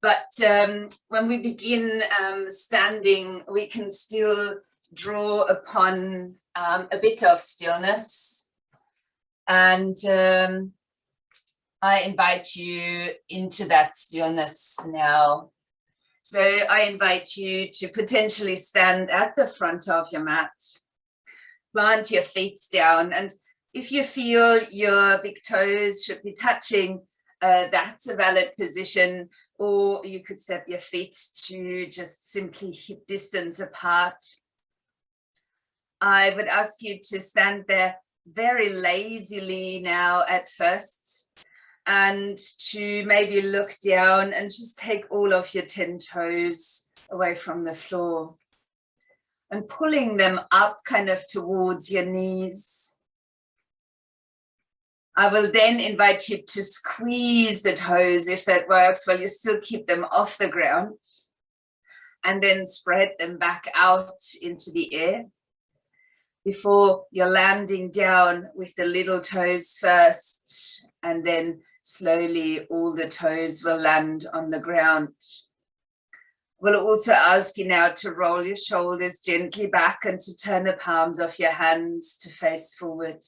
But when we begin standing, we can still draw upon a bit of stillness. And I invite you into that stillness now. So I invite you to potentially stand at the front of your mat, plant your feet down, and if you feel your big toes should be touching, that's a valid position, or you could step your feet to just simply hip distance apart. I would ask you to stand there very lazily now at first, and to maybe look down and just take all of your 10 toes away from the floor and pulling them up kind of towards your knees. I will then invite you to squeeze the toes if that works, while you still keep them off the ground, and then spread them back out into the air before you're landing down with the little toes first, and then slowly all the toes will land on the ground. We'll also ask you now to roll your shoulders gently back and to turn the palms of your hands to face forward,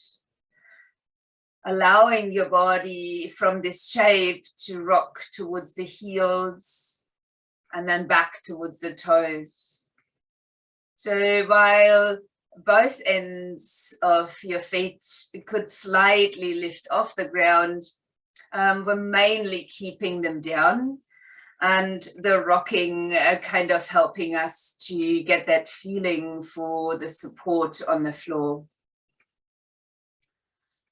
allowing your body from this shape to rock towards the heels and then back towards the toes. So while both ends of your feet could slightly lift off the ground, we're mainly keeping them down, and the rocking kind of helping us to get that feeling for the support on the floor.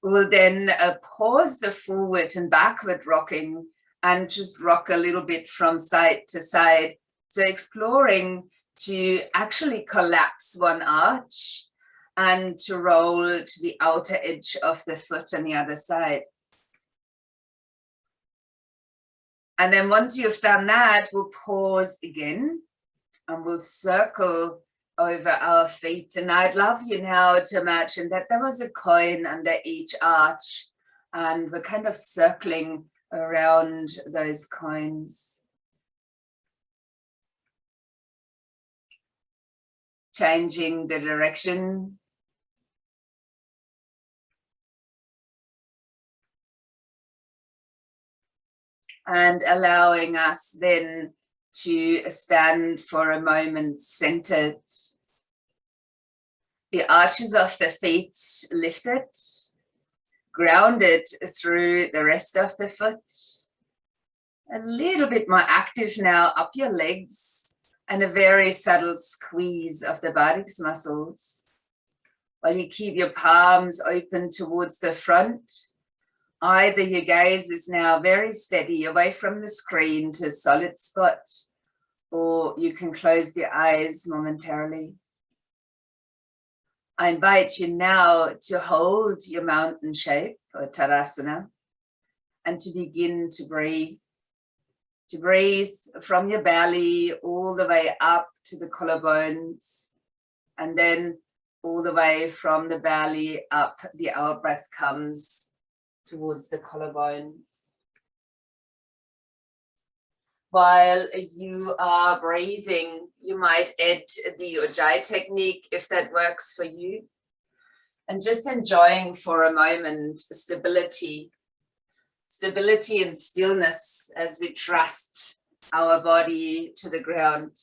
We'll then pause the forward and backward rocking and just rock a little bit from side to side. So exploring to actually collapse one arch and to roll to the outer edge of the foot on the other side. And then once you've done that, we'll pause again and we'll circle over our feet. And I'd love you now to imagine that there was a coin under each arch, and we're kind of circling around those coins. Changing the direction. And allowing us then to stand for a moment centered. The arches of the feet lifted, grounded through the rest of the foot. A little bit more active now up your legs, and a very subtle squeeze of the buttocks muscles. While you keep your palms open towards the front, either your gaze is now very steady away from the screen to a solid spot, or you can close your eyes momentarily. I invite you now to hold your mountain shape or Tadasana and to begin to breathe. To breathe from your belly all the way up to the collarbones, and then all the way from the belly up, the out breath comes towards the collarbones. While you are breathing, you might add the Ujjayi technique if that works for you. And just enjoying for a moment stability and stillness as we trust our body to the ground.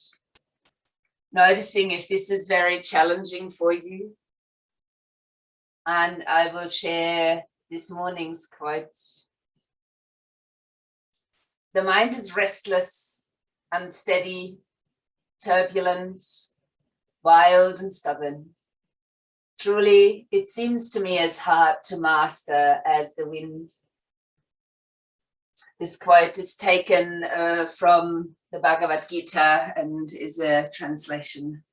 Noticing if this is very challenging for you. And I will share this morning's quote. The mind is restless, unsteady, turbulent, wild and stubborn. Truly, it seems to me as hard to master as the wind. This quote is taken from the Bhagavad Gita and is a translation.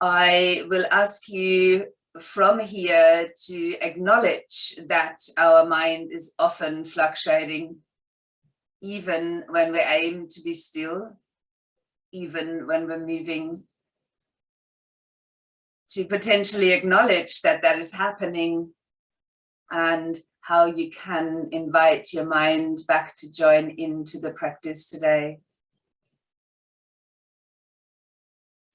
I will ask you from here to acknowledge that our mind is often fluctuating, even when we aim to be still, even when we're moving. To potentially acknowledge that that is happening, and how you can invite your mind back to join into the practice today.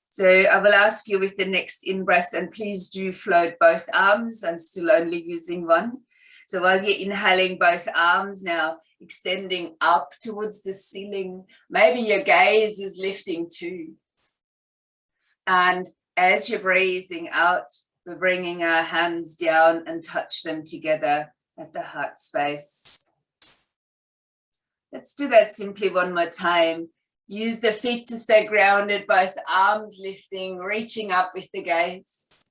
So I will ask you with the next in-breath, and please do float both arms. I'm still only using one. So while you're inhaling both arms now, extending up towards the ceiling, maybe your gaze is lifting too. And as you're breathing out, we're bringing our hands down and touch them together at the heart space. Let's do that simply one more time. Use the feet to stay grounded, both arms lifting, reaching up with the gaze.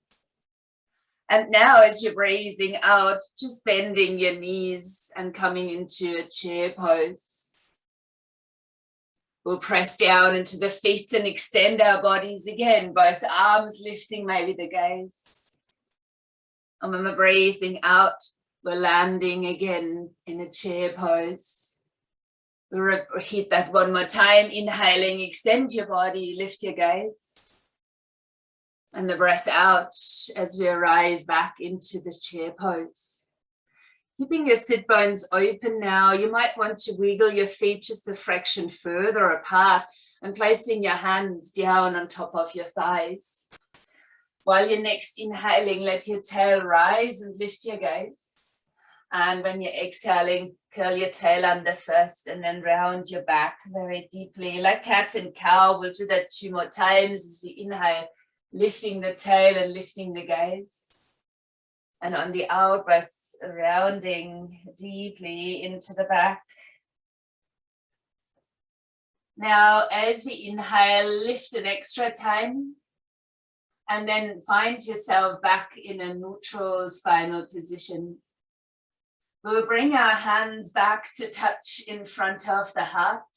And now as you're breathing out, just bending your knees and coming into a chair pose. We'll press down into the feet and extend our bodies again, both arms lifting, maybe the gaze. And when we're breathing out, we're landing again in a chair pose. We'll repeat that one more time. Inhaling, extend your body, lift your gaze. And the breath out as we arrive back into the chair pose. Keeping your sit bones open now, you might want to wiggle your feet just a fraction further apart and placing your hands down on top of your thighs. While you're next inhaling, let your tail rise and lift your gaze. And when you're exhaling, curl your tail under first and then round your back very deeply. Like cat and cow, we'll do that 2 more times as we inhale, lifting the tail and lifting the gaze. And on the out breath, rounding deeply into the back. Now, as we inhale, lift an extra time. And then find yourself back in a neutral spinal position. We'll bring our hands back to touch in front of the heart.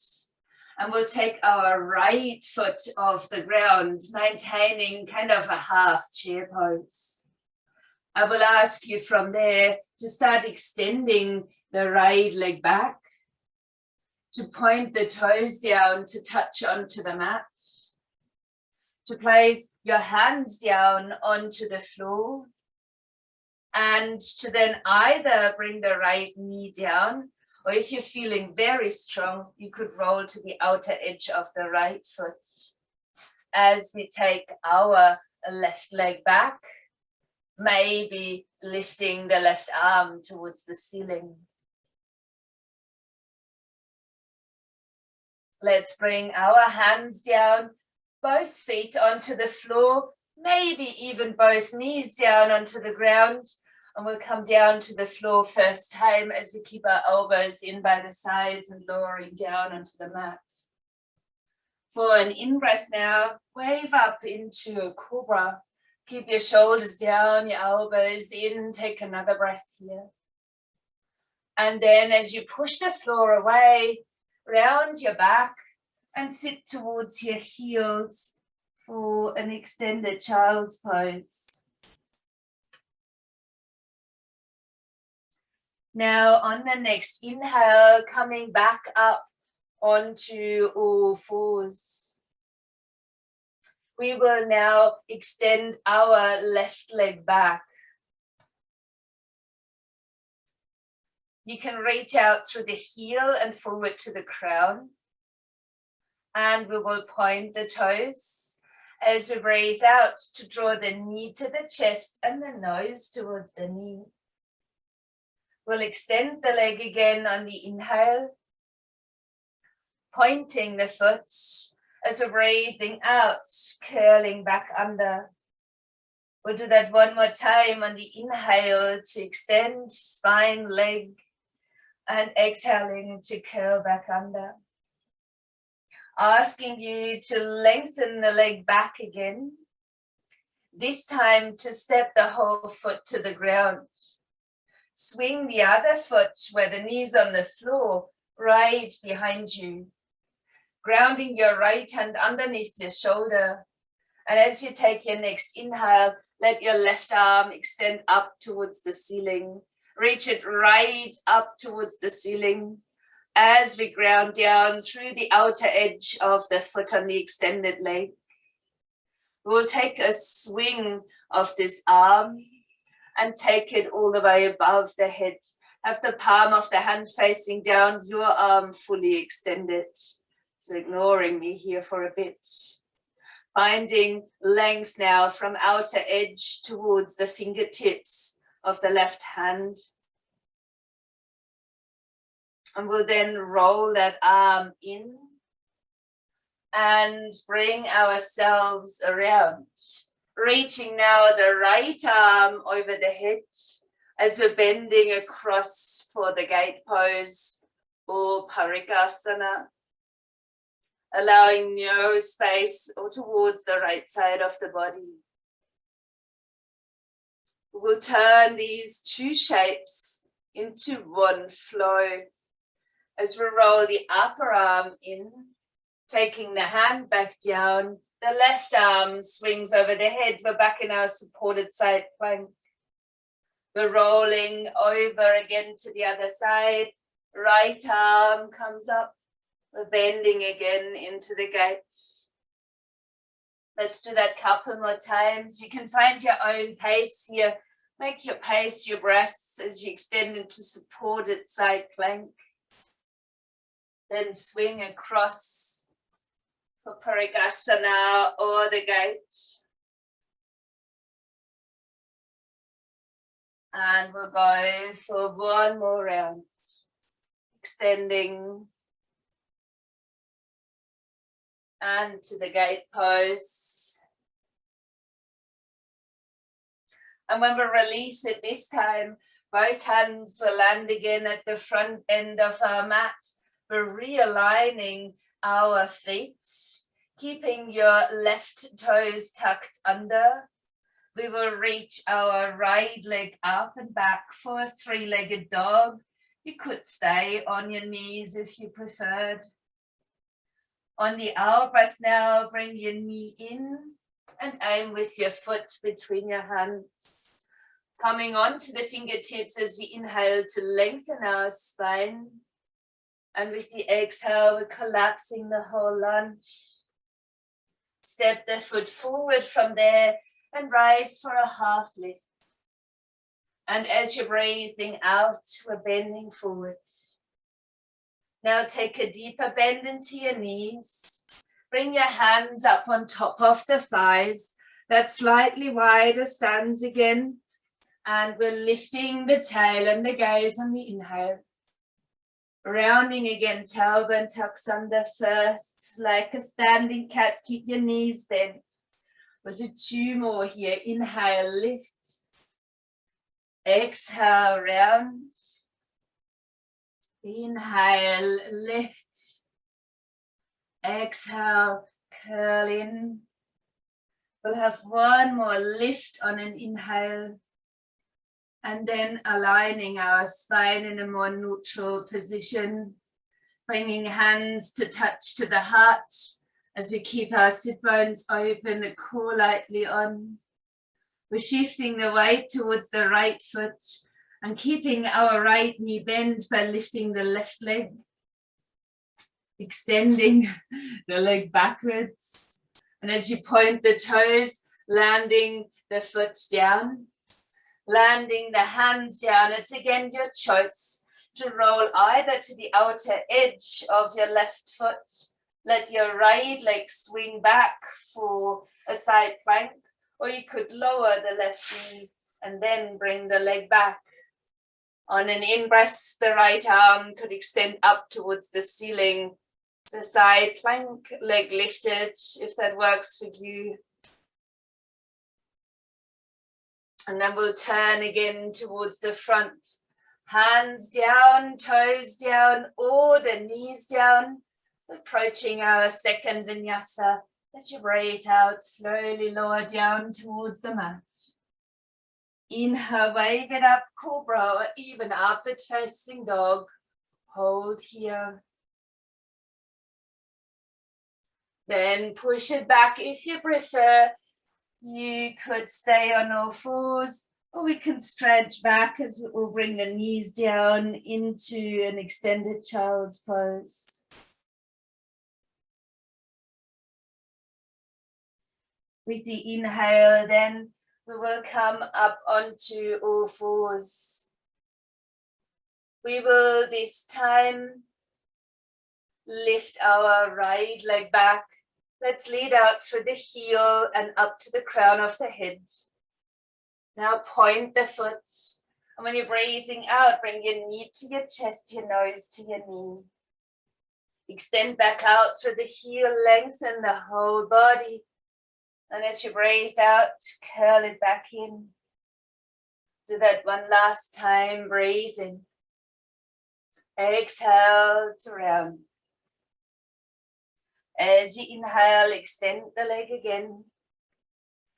And we'll take our right foot off the ground, maintaining kind of a half chair pose. I will ask you from there to start extending the right leg back, to point the toes down to touch onto the mat, to place your hands down onto the floor, and to then either bring the right knee down, or if you're feeling very strong, you could roll to the outer edge of the right foot. As we take our left leg back, maybe lifting the left arm towards the ceiling. Let's bring our hands down, both feet onto the floor, maybe even both knees down onto the ground. And we'll come down to the floor first time as we keep our elbows in by the sides and lowering down onto the mat. For an in-breath now, wave up into a Cobra. Keep your shoulders down, your elbows in, take another breath here. And then as you push the floor away, round your back and sit towards your heels for an extended child's pose. Now on the next inhale, coming back up onto all fours. We will now extend our left leg back. You can reach out through the heel and forward to the crown. And we will point the toes as we breathe out to draw the knee to the chest and the nose towards the knee. We'll extend the leg again on the inhale, pointing the foot as we're breathing out, curling back under. We'll do that one more time on the inhale to extend spine, leg, and exhaling to curl back under. Asking you to lengthen the leg back again, this time to step the whole foot to the ground. Swing the other foot where the knee's on the floor, right behind you. Grounding your right hand underneath your shoulder. And as you take your next inhale, let your left arm extend up towards the ceiling. Reach it right up towards the ceiling. As we ground down through the outer edge of the foot on the extended leg. We'll take a swing of this arm and take it all the way above the head, Have the palm of the hand facing down, your arm fully extended. So ignoring me here for a bit. Finding length now from outer edge towards the fingertips of the left hand. And we'll then roll that arm in and bring ourselves around. Reaching now the right arm over the head as we're bending across for the gate pose or parikasana. Allowing no space or towards the right side of the body. We'll turn these two shapes into one flow as we roll the upper arm in, taking the hand back down. The left arm swings over the head. We're back in our supported side plank. We're rolling over again to the other side. Right arm comes up. We're bending again into the gate. Let's do that a couple more times. You can find your own pace here. Make your pace, your breaths as you extend into supported side plank. Then swing across for Parikasana or the gate. And we'll go for one more round. Extending. And to the gate pose. And when we release it this time, both hands will land again at the front end of our mat. We're realigning our feet, keeping your left toes tucked under. We will reach our right leg up and back for a three-legged dog. You could stay on your knees if you preferred. On the out breath now, bring your knee in and aim with your foot between your hands. Coming onto the fingertips as we inhale to lengthen our spine. And with the exhale, we're collapsing the whole lunge. Step the foot forward from there and rise for a half lift. And as you're breathing out, we're bending forward. Now take a deeper bend into your knees. Bring your hands up on top of the thighs. That slightly wider stance again. And we're lifting the tail and the gaze on the inhale. Rounding again, tailbone tucks under first. Like a standing cat, keep your knees bent. We'll do two more here. Inhale, lift. Exhale, round. Inhale, lift. Exhale, curl in. We'll have one more lift on an inhale. And then aligning our spine in a more neutral position. Bringing hands to touch to the heart as we keep our sit bones open, the core lightly on. We're shifting the weight towards the right foot. And keeping our right knee bent by lifting the left leg. Extending the leg backwards. And as you point the toes, landing the foot down. Landing the hands down. It's again your choice to roll either to the outer edge of your left foot. Let your right leg swing back for a side plank. Or you could lower the left knee and then bring the leg back. On an in-breath, the right arm could extend up towards the ceiling. The side plank, leg lifted, if that works for you. And then we'll turn again towards the front. Hands down, toes down, or the knees down. Approaching our second vinyasa. As you breathe out, slowly lower down towards the mat. Inhale, wave it up, Cobra, or even upward facing dog. Hold here. Then push it back if you prefer. You could stay on all fours, or we can stretch back as we will bring the knees down into an extended child's pose. With the inhale, then we will come up onto all fours. We will this time lift our right leg back. Let's lead out through the heel and up to the crown of the head. Now point the foot. And when you're breathing out, bring your knee to your chest, your nose to your knee. Extend back out through the heel, lengthen the whole body. And as you breathe out, curl it back in. Do that one last time, breathing. Exhale to round. As you inhale, extend the leg again.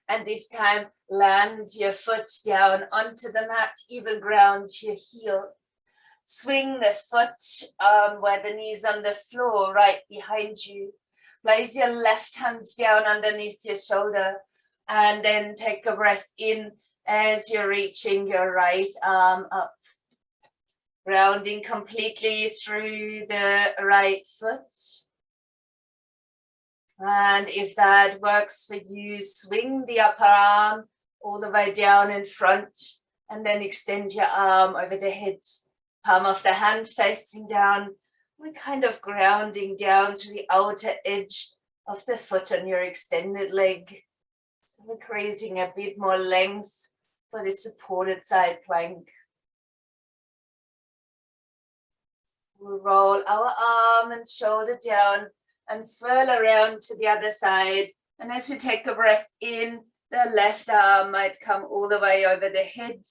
And this time, land your foot down onto the mat, even ground your heel. Swing the foot where the knee's on the floor, right behind you. Place your left hand down underneath your shoulder. And then take a breath in as you're reaching your right arm up. Rounding completely through the right foot. And if that works for you, swing the upper arm all the way down in front and then extend your arm over the head. Palm of the hand facing down. We're kind of grounding down to the outer edge of the foot on your extended leg. So we're creating a bit more length for the supported side plank. We'll roll our arm and shoulder down and swirl around to the other side. And as we take a breath in, the left arm might come all the way over the head.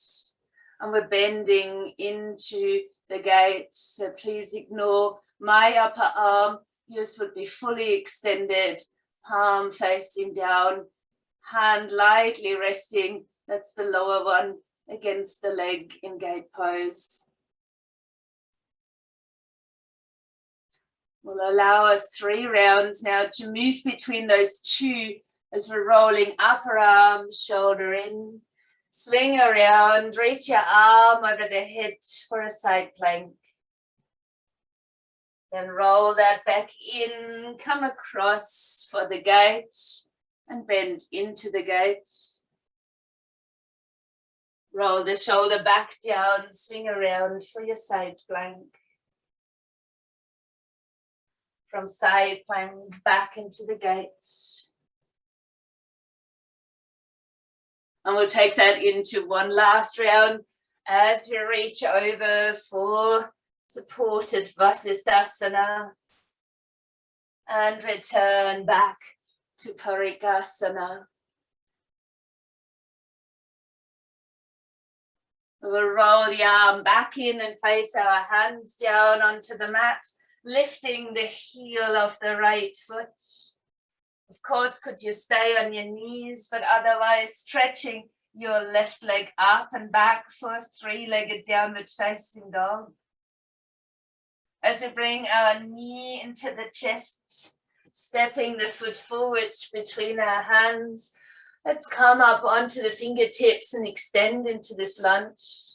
And we're bending into the gate. So please ignore my upper arm. Yours would be fully extended, palm facing down, hand lightly resting. That's the lower one against the leg in gate pose. We'll allow us 3 rounds now to move between those two as we're rolling upper arm, shoulder in, swing around, reach your arm over the head for a side plank. Then roll that back in, come across for the gate and bend into the gate. Roll the shoulder back down, swing around for your side plank. From side plank back into the gates. And we'll take that into one last round as we reach over for supported Vasisthasana and return back to Parikasana. We'll roll the arm back in and place our hands down onto the mat, lifting the heel of the right foot. Of course, could you stay on your knees, but otherwise stretching your left leg up and back for a 3-legged downward facing dog. As we bring our knee into the chest, stepping the foot forward between our hands, let's come up onto the fingertips and extend into this lunge.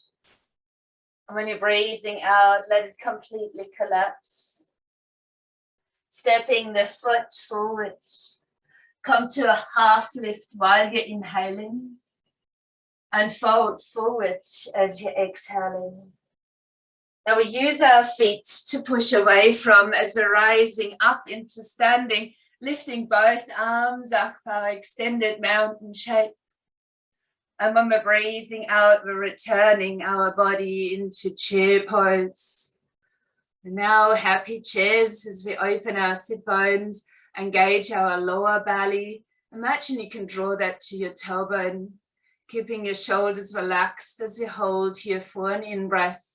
And when you're breathing out, let it completely collapse. Stepping the foot forward. Come to a half lift while you're inhaling. And fold forward as you're exhaling. Now we use our feet to push away from as we're rising up into standing, lifting both arms up, our extended mountain shape. And when we're breathing out, we're returning our body into chair pose. And now happy chairs as we open our sit bones, engage our lower belly. Imagine you can draw that to your tailbone, keeping your shoulders relaxed as we hold here for an in-breath.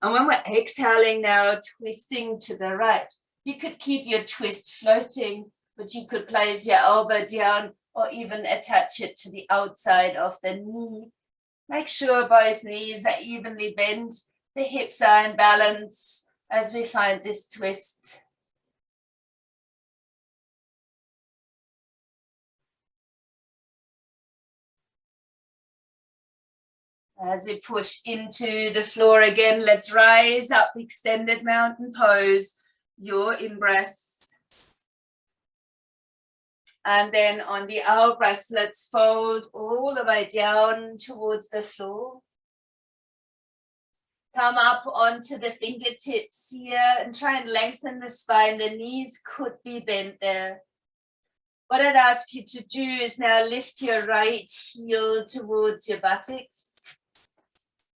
And when we're exhaling now, twisting to the right, you could keep your twist floating, but you could place your elbow down or even attach it to the outside of the knee. Make sure both knees are evenly bent, the hips are in balance as we find this twist. As we push into the floor again, let's rise up, extended mountain pose, your in-breath. And then on the out-breath, let's fold all the way down towards the floor. Come up onto the fingertips here and try and lengthen the spine. The knees could be bent there. What I'd ask you to do is now lift your right heel towards your buttocks,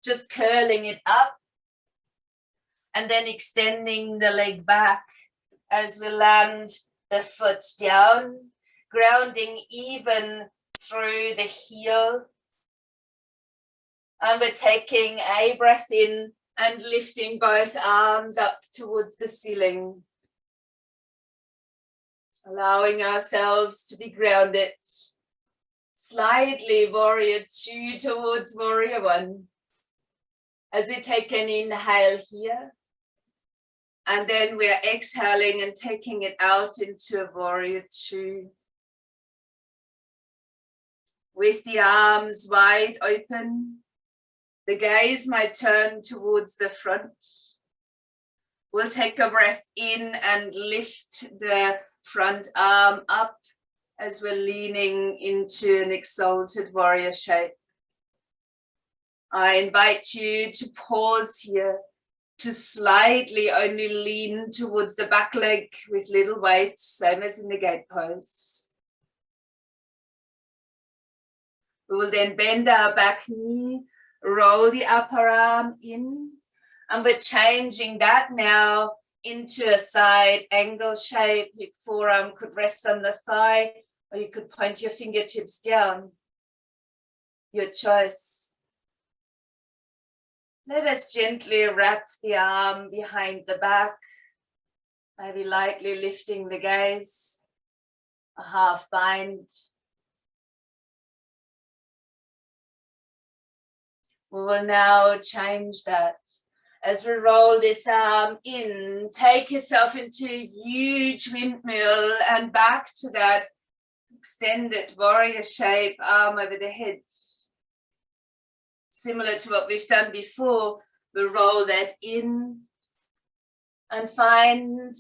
just curling it up, and then extending the leg back as we land the foot down, grounding even through the heel. And we're taking a breath in and lifting both arms up towards the ceiling. Allowing ourselves to be grounded. Slightly warrior 2 towards warrior 1. As we take an inhale here. And then we're exhaling and taking it out into a warrior 2. With the arms wide open. The gaze might turn towards the front. We'll take a breath in and lift the front arm up as we're leaning into an exalted warrior shape. I invite you to pause here, to slightly only lean towards the back leg with little weight, same as in the gate pose. We will then bend our back knee, roll the upper arm in, and we're changing that now into a side angle shape. Your forearm could rest on the thigh, or you could point your fingertips down. Your choice. Let us gently wrap the arm behind the back, maybe lightly lifting the gaze, a half bind. We will now change that. As we roll this arm in, take yourself into a huge windmill and back to that extended warrior shape, arm over the head. Similar to what we've done before, we roll that in and find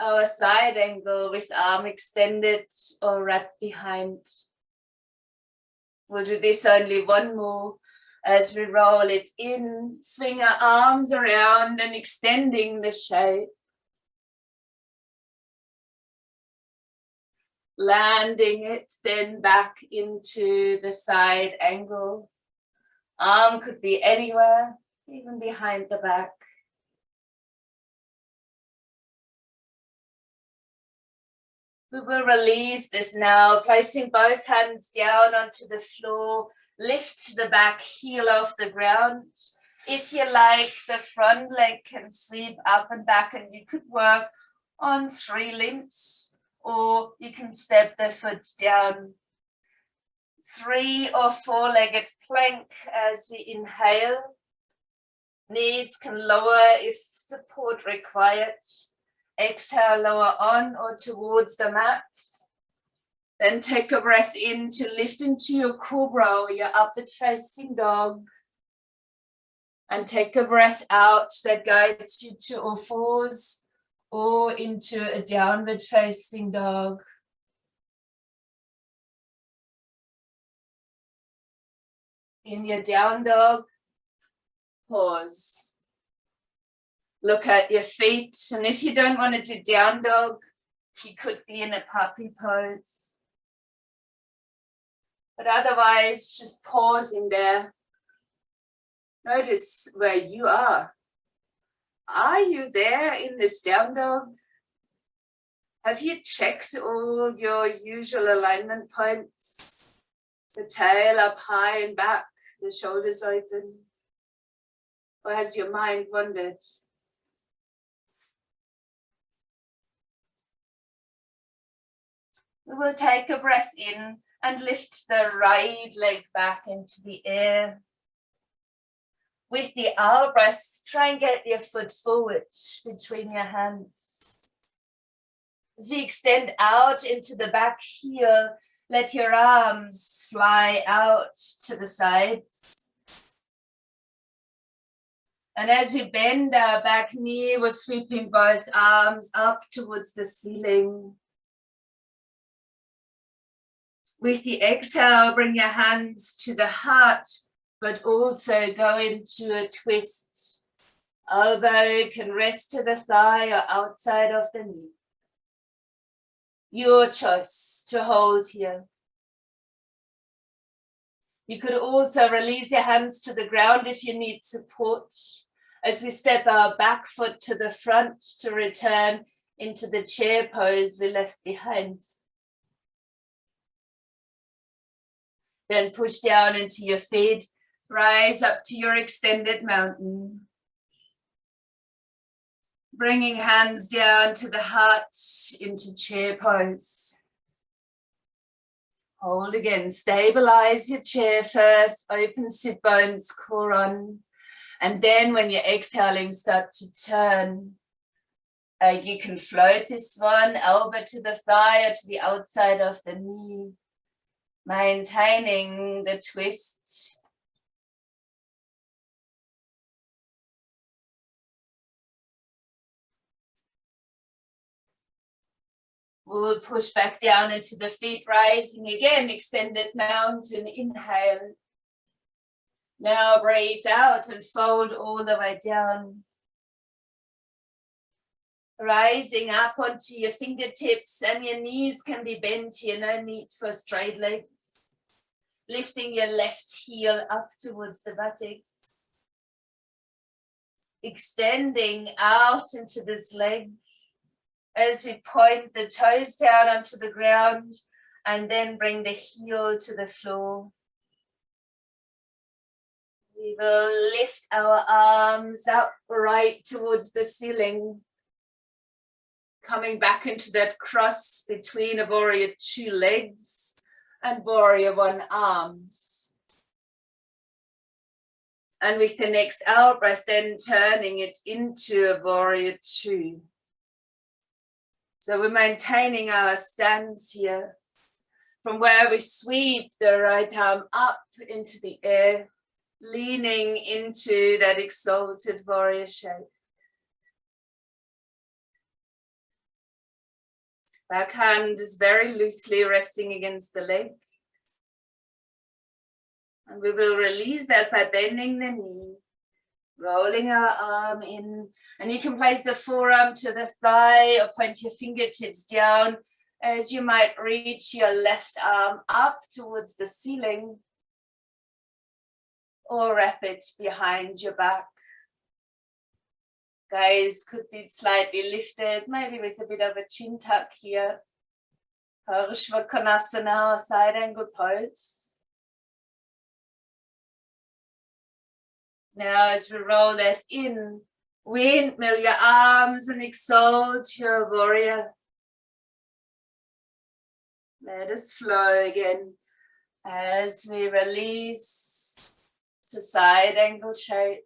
our side angle with arm extended or wrapped behind. We'll do this only one more. As we roll it in, swing our arms around and extending the shape. Landing it then back into the side angle. Arm could be anywhere, even behind the back. We will release this now, placing both hands down onto the floor. Lift the back heel off the ground. If you like, the front leg can sweep up and back, and you could work on 3 limbs, or you can step the foot down. 3 or 4-legged plank as we inhale. Knees can lower if support required. Exhale, lower on or towards the mat. Then take a breath in to lift into your Cobra or your upward facing dog. And take a breath out that guides you to all fours or into a downward facing dog. In your down dog, pause. Look at your feet, and if you don't want to do down dog, you could be in a puppy pose. But otherwise, just pausing there. Notice where you are. Are you there in this down dog? Have you checked all of your usual alignment points? The tail up high and back, the shoulders open. Or has your mind wandered? We will take a breath in and lift the right leg back into the air. With the out breath, try and get your foot forward between your hands. As we extend out into the back heel, let your arms fly out to the sides. And as we bend our back knee, we're sweeping both arms up towards the ceiling. With the exhale, bring your hands to the heart but also go into a twist. Elbow can rest to the thigh or outside of the knee. Your choice to hold here. You could also release your hands to the ground if you need support, as we step our back foot to the front to return into the chair pose we left behind. Then push down into your feet, rise up to your extended mountain. Bringing hands down to the heart into chair pose. Hold again, stabilize your chair first, open sit bones, core on. And then when you're exhaling, start to turn. You can float this one, elbow to the thigh or to the outside of the knee. Maintaining the twist. We'll push back down into the feet, rising again, extended mountain, inhale. Now breathe out and fold all the way down. Rising up onto your fingertips and your knees can be bent here, no need for straight legs. Lifting your left heel up towards the buttocks. Extending out into this leg as we point the toes down onto the ground and then bring the heel to the floor. We will lift our arms up right towards the ceiling. Coming back into that cross between a warrior two legs and warrior one arms. And with the next out breath, then turning it into a warrior two. So we're maintaining our stance here. From where we sweep the right arm up into the air, leaning into that exalted warrior shape. Back hand is very loosely resting against the leg. And we will release that by bending the knee, rolling our arm in. And you can place the forearm to the thigh or point your fingertips down as you might reach your left arm up towards the ceiling or wrap it behind your back. Gaze could be slightly lifted, maybe with a bit of a chin tuck here. Parshvakonasana, side angle pose. Now as we roll that in, windmill your arms and exalt your warrior. Let us flow again as we release to side angle shape.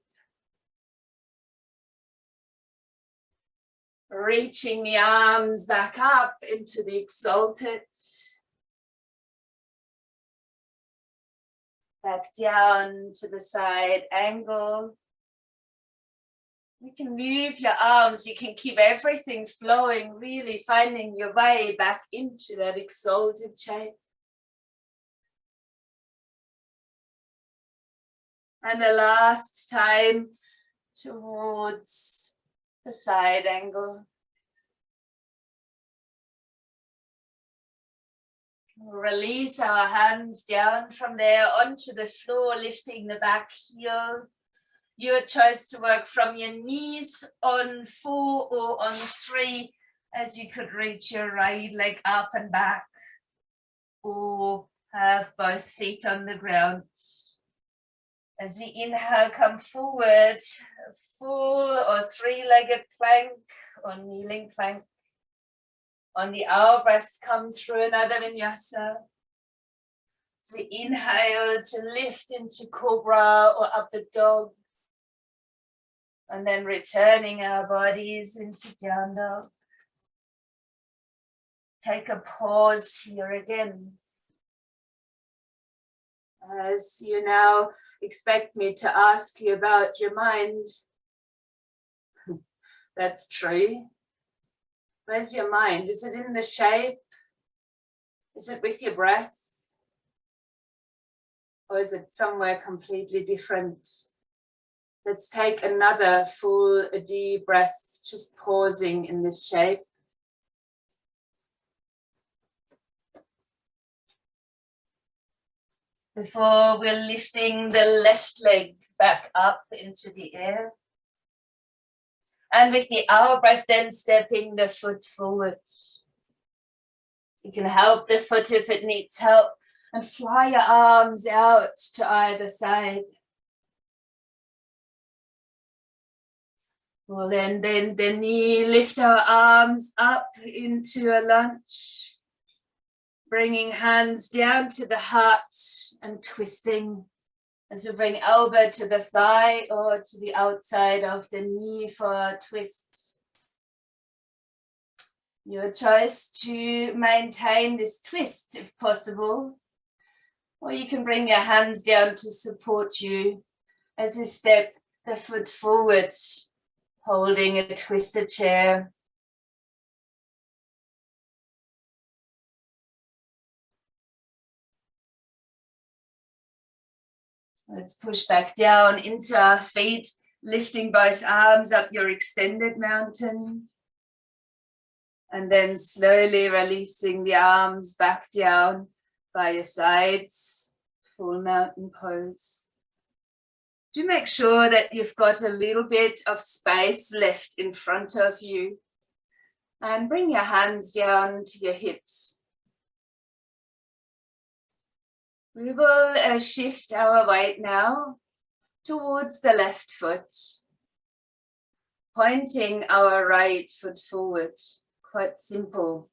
Reaching the arms back up into the exalted. Back down to the side angle. You can move your arms, you can keep everything flowing, really finding your way back into that exalted shape. And the last time towards the side angle. Release our hands down from there onto the floor, lifting the back heel. Your choice to work from your knees on 4 or on 3, as you could reach your right leg up and back, or have both feet on the ground. As we inhale, come forward, full or 3-legged plank or kneeling plank. On the out breath, come through another vinyasa. So we inhale to lift into Cobra or upward dog. And then returning our bodies into down dog. Take a pause here again. As you now expect me to ask you about your mind. That's true. Where's your mind? Is it in the shape? Is it with your breath? Or is it somewhere completely different? Let's take another full deep breath, just pausing in this shape. Before we're lifting the left leg back up into the air. And with the out breath, then stepping the foot forward. You can help the foot if it needs help and fly your arms out to either side. We'll then bend the knee, lift our arms up into a lunge. Bringing hands down to the heart and twisting as we bring elbow to the thigh or to the outside of the knee for a twist. Your choice to maintain this twist if possible, or you can bring your hands down to support you as we step the foot forward, holding a twisted chair. Let's push back down into our feet, lifting both arms up your extended mountain. And then slowly releasing the arms back down by your sides, full mountain pose. Do make sure that you've got a little bit of space left in front of you. And bring your hands down to your hips. We will shift our weight now towards the left foot, pointing our right foot forward. Quite simple.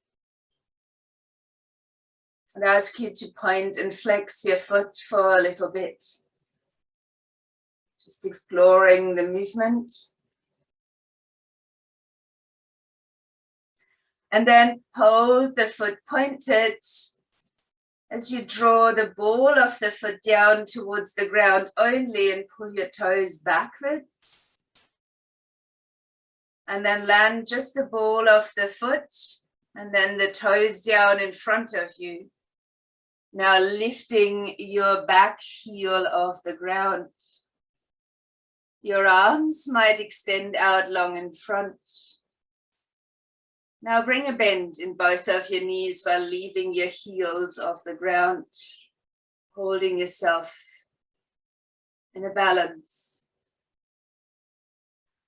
I'd ask you to point and flex your foot for a little bit. Just exploring the movement. And then hold the foot pointed as you draw the ball of the foot down towards the ground only and pull your toes backwards. And then land just the ball of the foot and then the toes down in front of you. Now lifting your back heel off the ground. Your arms might extend out long in front. Now bring a bend in both of your knees while leaving your heels off the ground, holding yourself in a balance.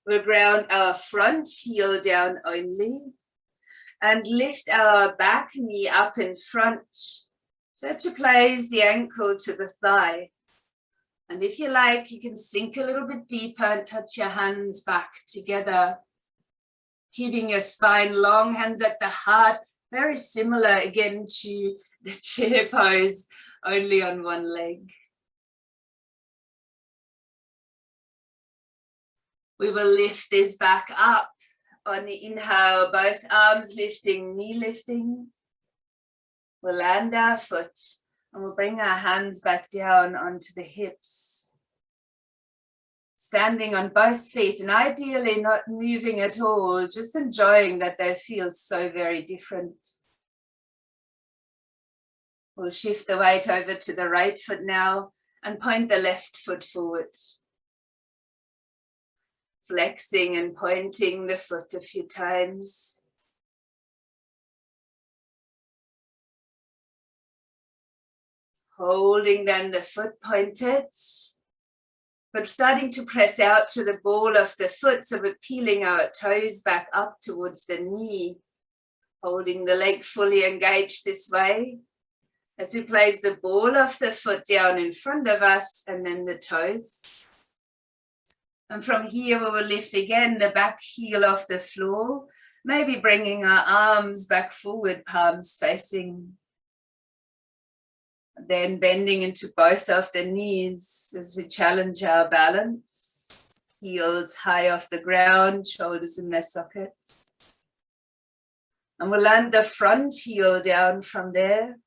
We'll ground our front heel down only and lift our back knee up in front so to place the ankle to the thigh. And if you like, you can sink a little bit deeper and touch your hands back together. Keeping your spine long, hands at the heart, very similar again to the chair pose, only on one leg. We will lift this back up on the inhale, both arms lifting, knee lifting. We'll land our foot and we'll bring our hands back down onto the hips. Standing on both feet and ideally not moving at all, just enjoying that they feel so very different. We'll shift the weight over to the right foot now and point the left foot forward. Flexing and pointing the foot a few times. Holding then the foot pointed. But starting to press out to the ball of the foot, so we're peeling our toes back up towards the knee, holding the leg fully engaged this way, as we place the ball of the foot down in front of us and then the toes. And from here we will lift again the back heel off the floor, maybe bringing our arms back forward, palms facing. Then bending into both of the knees as we challenge our balance. Heels high off the ground, shoulders in their sockets. And we'll land the front heel down from there.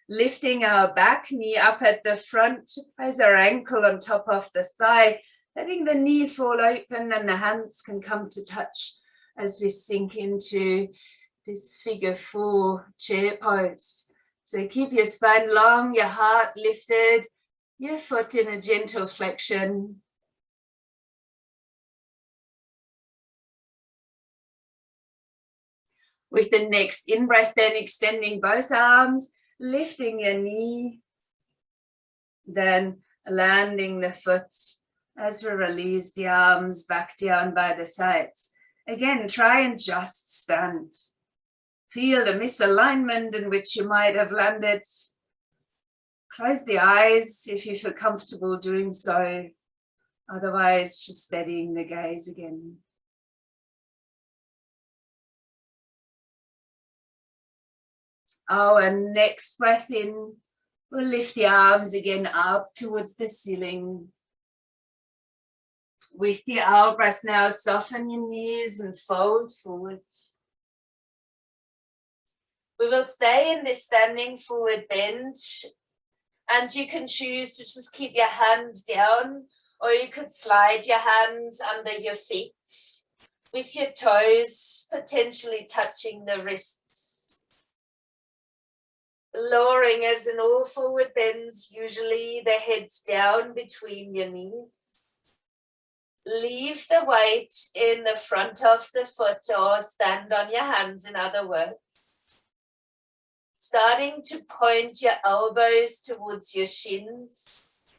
Lifting our back knee up at the front, place our ankle on top of the thigh, letting the knee fall open and the hands can come to touch as we sink into this figure 4 chair pose. So keep your spine long, your heart lifted, your foot in a gentle flexion. With the next in-breath, then extending both arms, lifting your knee, then landing the foot as we release the arms back down by the sides. Again, try and just stand. Feel the misalignment in which you might have landed. Close the eyes if you feel comfortable doing so. Otherwise, just steadying the gaze again. Our next breath in, we'll lift the arms again up towards the ceiling. With the out breath now, soften your knees and fold forward. We will stay in this standing forward bend, and you can choose to just keep your hands down, or you could slide your hands under your feet with your toes potentially touching the wrists. Lowering as in all forward bends, usually the head's down between your knees. Leave the weight in the front of the foot or stand on your hands, in other words. Starting to point your elbows towards your shins.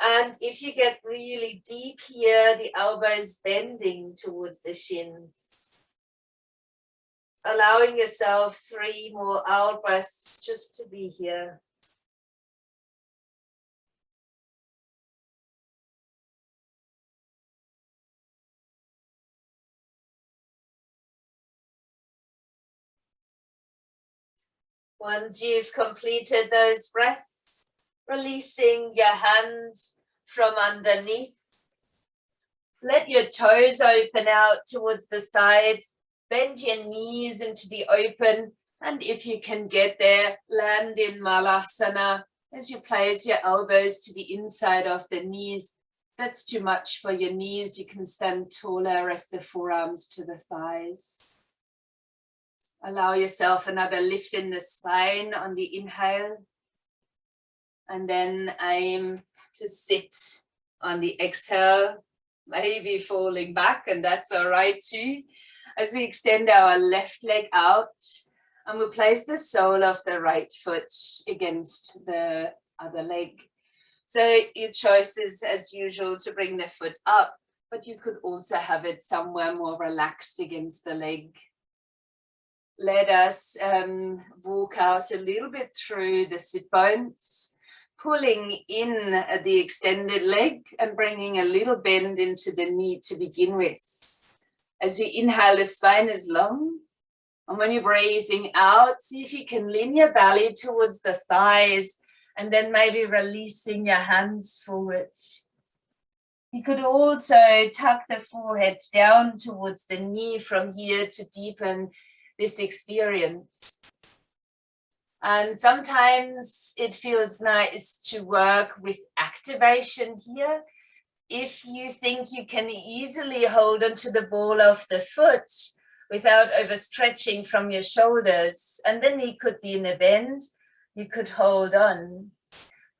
And if you get really deep here, the elbows bending towards the shins. Allowing yourself 3 more out breaths just to be here. Once you've completed those breaths, releasing your hands from underneath. Let your toes open out towards the sides. Bend your knees into the open, and if you can get there, land in Malasana as you place your elbows to the inside of the knees. If that's too much for your knees, you can stand taller, rest the forearms to the thighs. Allow yourself another lift in the spine on the inhale, and then aim to sit on the exhale, maybe falling back, and that's all right too. As we extend our left leg out, and we'll place the sole of the right foot against the other leg. So your choice is, as usual, to bring the foot up, but you could also have it somewhere more relaxed against the leg. Let us walk out a little bit through the sit bones, pulling in the extended leg and bringing a little bend into the knee to begin with. As you inhale, the spine is long. And when you're breathing out, see if you can lean your belly towards the thighs and then maybe releasing your hands forward. You could also tuck the forehead down towards the knee from here to deepen this experience. And sometimes it feels nice to work with activation here. If you think you can easily hold onto the ball of the foot without overstretching from your shoulders, and the knee could be in a bend, you could hold on,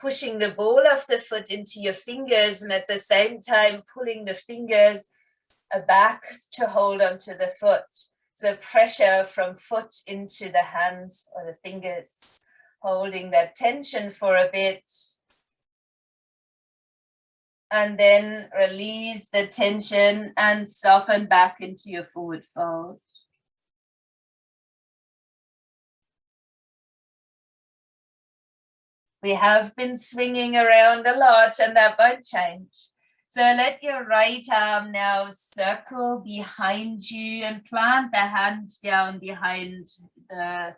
pushing the ball of the foot into your fingers and at the same time pulling the fingers back to hold onto the foot. So pressure from foot into the hands or the fingers, holding that tension for a bit. And then release the tension and soften back into your forward fold. We have been swinging around a lot, and that won't change. So let your right arm now circle behind you and plant the hand down behind the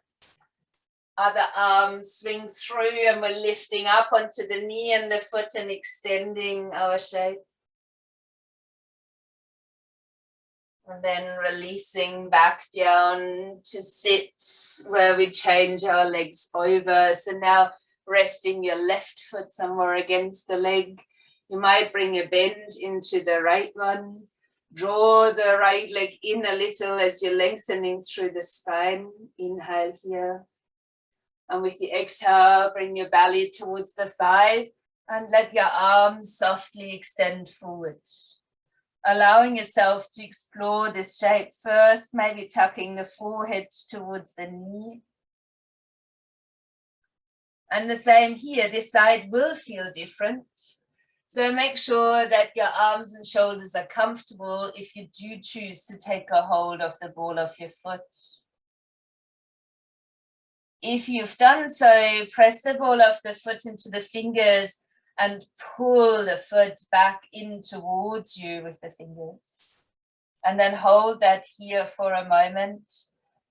other arm. Swing through, and we're lifting up onto the knee and the foot and extending our shape. And then releasing back down to sit, where we change our legs over. So now resting your left foot somewhere against the leg. You might bring a bend into the right one. Draw the right leg in a little as you're lengthening through the spine. Inhale here. And with the exhale, bring your belly towards the thighs. And let your arms softly extend forward, allowing yourself to explore this shape first, maybe tucking the forehead towards the knee. And the same here, this side will feel different. So make sure that your arms and shoulders are comfortable if you do choose to take a hold of the ball of your foot. If you've done so, press the ball of the foot into the fingers and pull the foot back in towards you with the fingers. And then hold that here for a moment.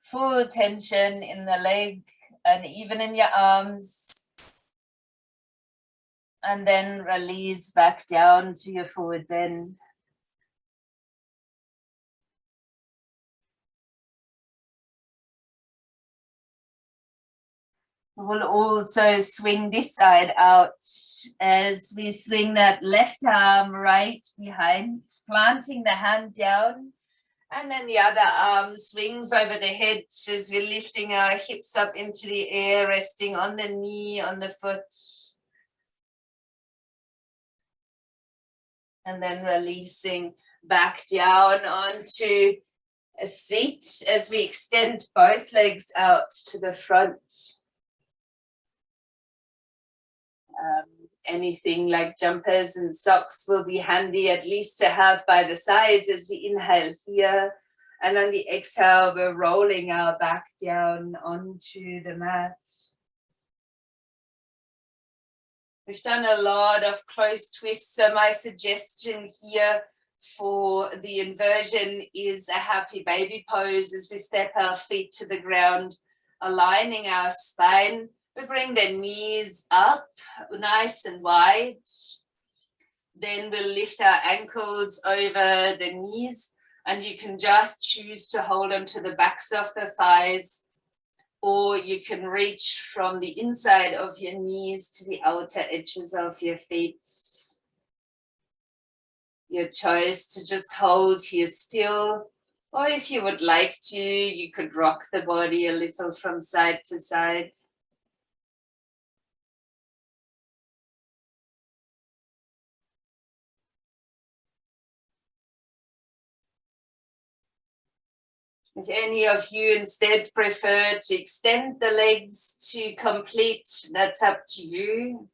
Full tension in the leg and even in your arms. And then release back down to your forward bend. We'll also swing this side out as we swing that left arm right behind, planting the hand down, and then the other arm swings over the head as we're lifting our hips up into the air, resting on the knee, on the foot. And then releasing back down onto a seat as we extend both legs out to the front. Anything like jumpers and socks will be handy at least to have by the side as we inhale here. And on the exhale, we're rolling our back down onto the mat. We've done a lot of close twists, so my suggestion here for the inversion is a happy baby pose as we step our feet to the ground, aligning our spine. We bring the knees up nice and wide. Then we'll lift our ankles over the knees, and you can just choose to hold onto the backs of the thighs, or you can reach from the inside of your knees to the outer edges of your feet. Your choice to just hold here still, or if you would like to, you could rock the body a little from side to side. If any of you instead prefer to extend the legs to complete, that's up to you.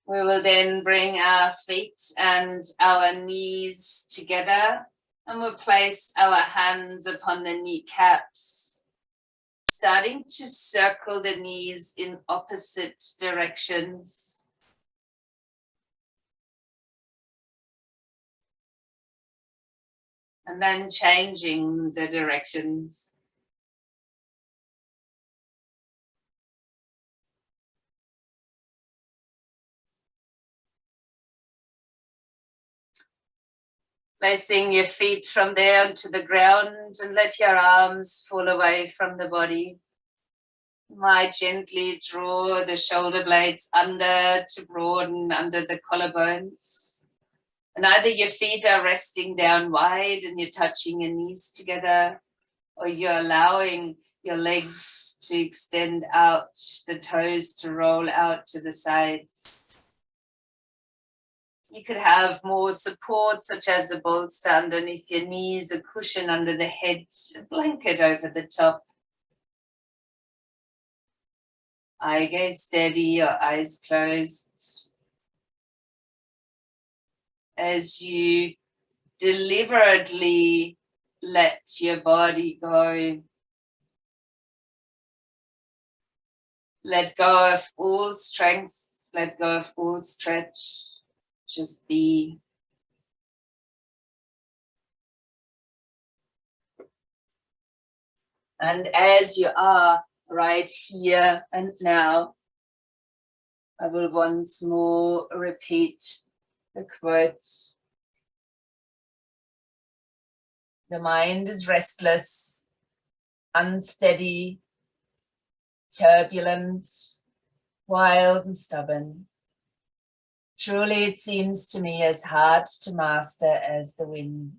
We will then bring our feet and our knees together, and we'll place our hands upon the kneecaps, starting to circle the knees in opposite directions. And then changing the directions. Placing your feet from there onto the ground and let your arms fall away from the body. You might gently draw the shoulder blades under to broaden under the collarbones. And either your feet are resting down wide and you're touching your knees together, or you're allowing your legs to extend out, the toes to roll out to the sides. You could have more support, such as a bolster underneath your knees, a cushion under the head, a blanket over the top. Eye gaze steady, your eyes closed. As you deliberately let your body go. Let go of all strength, let go of all stretch. Just be. And as you are right here and now, I will once more repeat the quote. The mind is restless, unsteady, turbulent, wild and stubborn. Truly it seems to me as hard to master as the wind.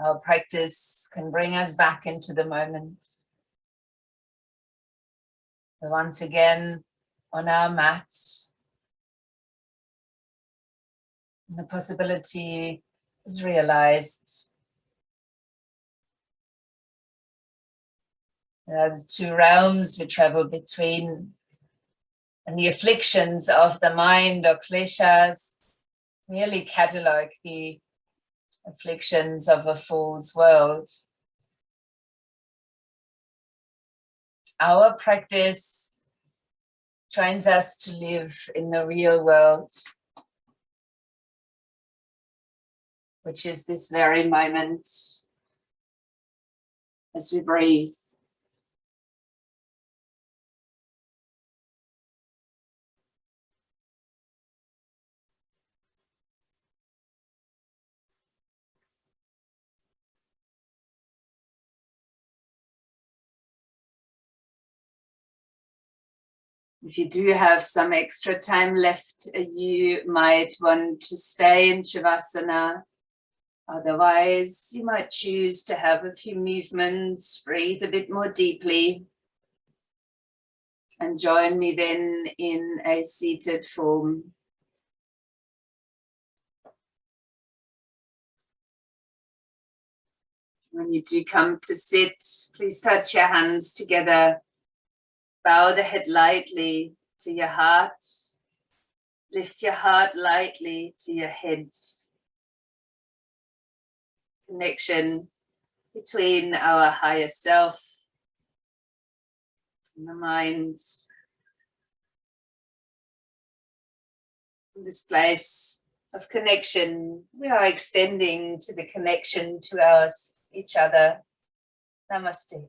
Our practice can bring us back into the moment. We're once again on our mat. And the possibility is realized. The two realms we travel between, and the afflictions of the mind or kleshas really catalog the afflictions of a fool's world. Our practice trains us to live in the real world, which is this very moment as we breathe. If you do have some extra time left, you might want to stay in Shavasana. Otherwise, you might choose to have a few movements, breathe a bit more deeply, and join me then in a seated form. When you do come to sit, please touch your hands together. Bow the head lightly to your heart. Lift your heart lightly to your head. Connection between our higher self and the mind. In this place of connection, we are extending to the connection to each other. Namaste.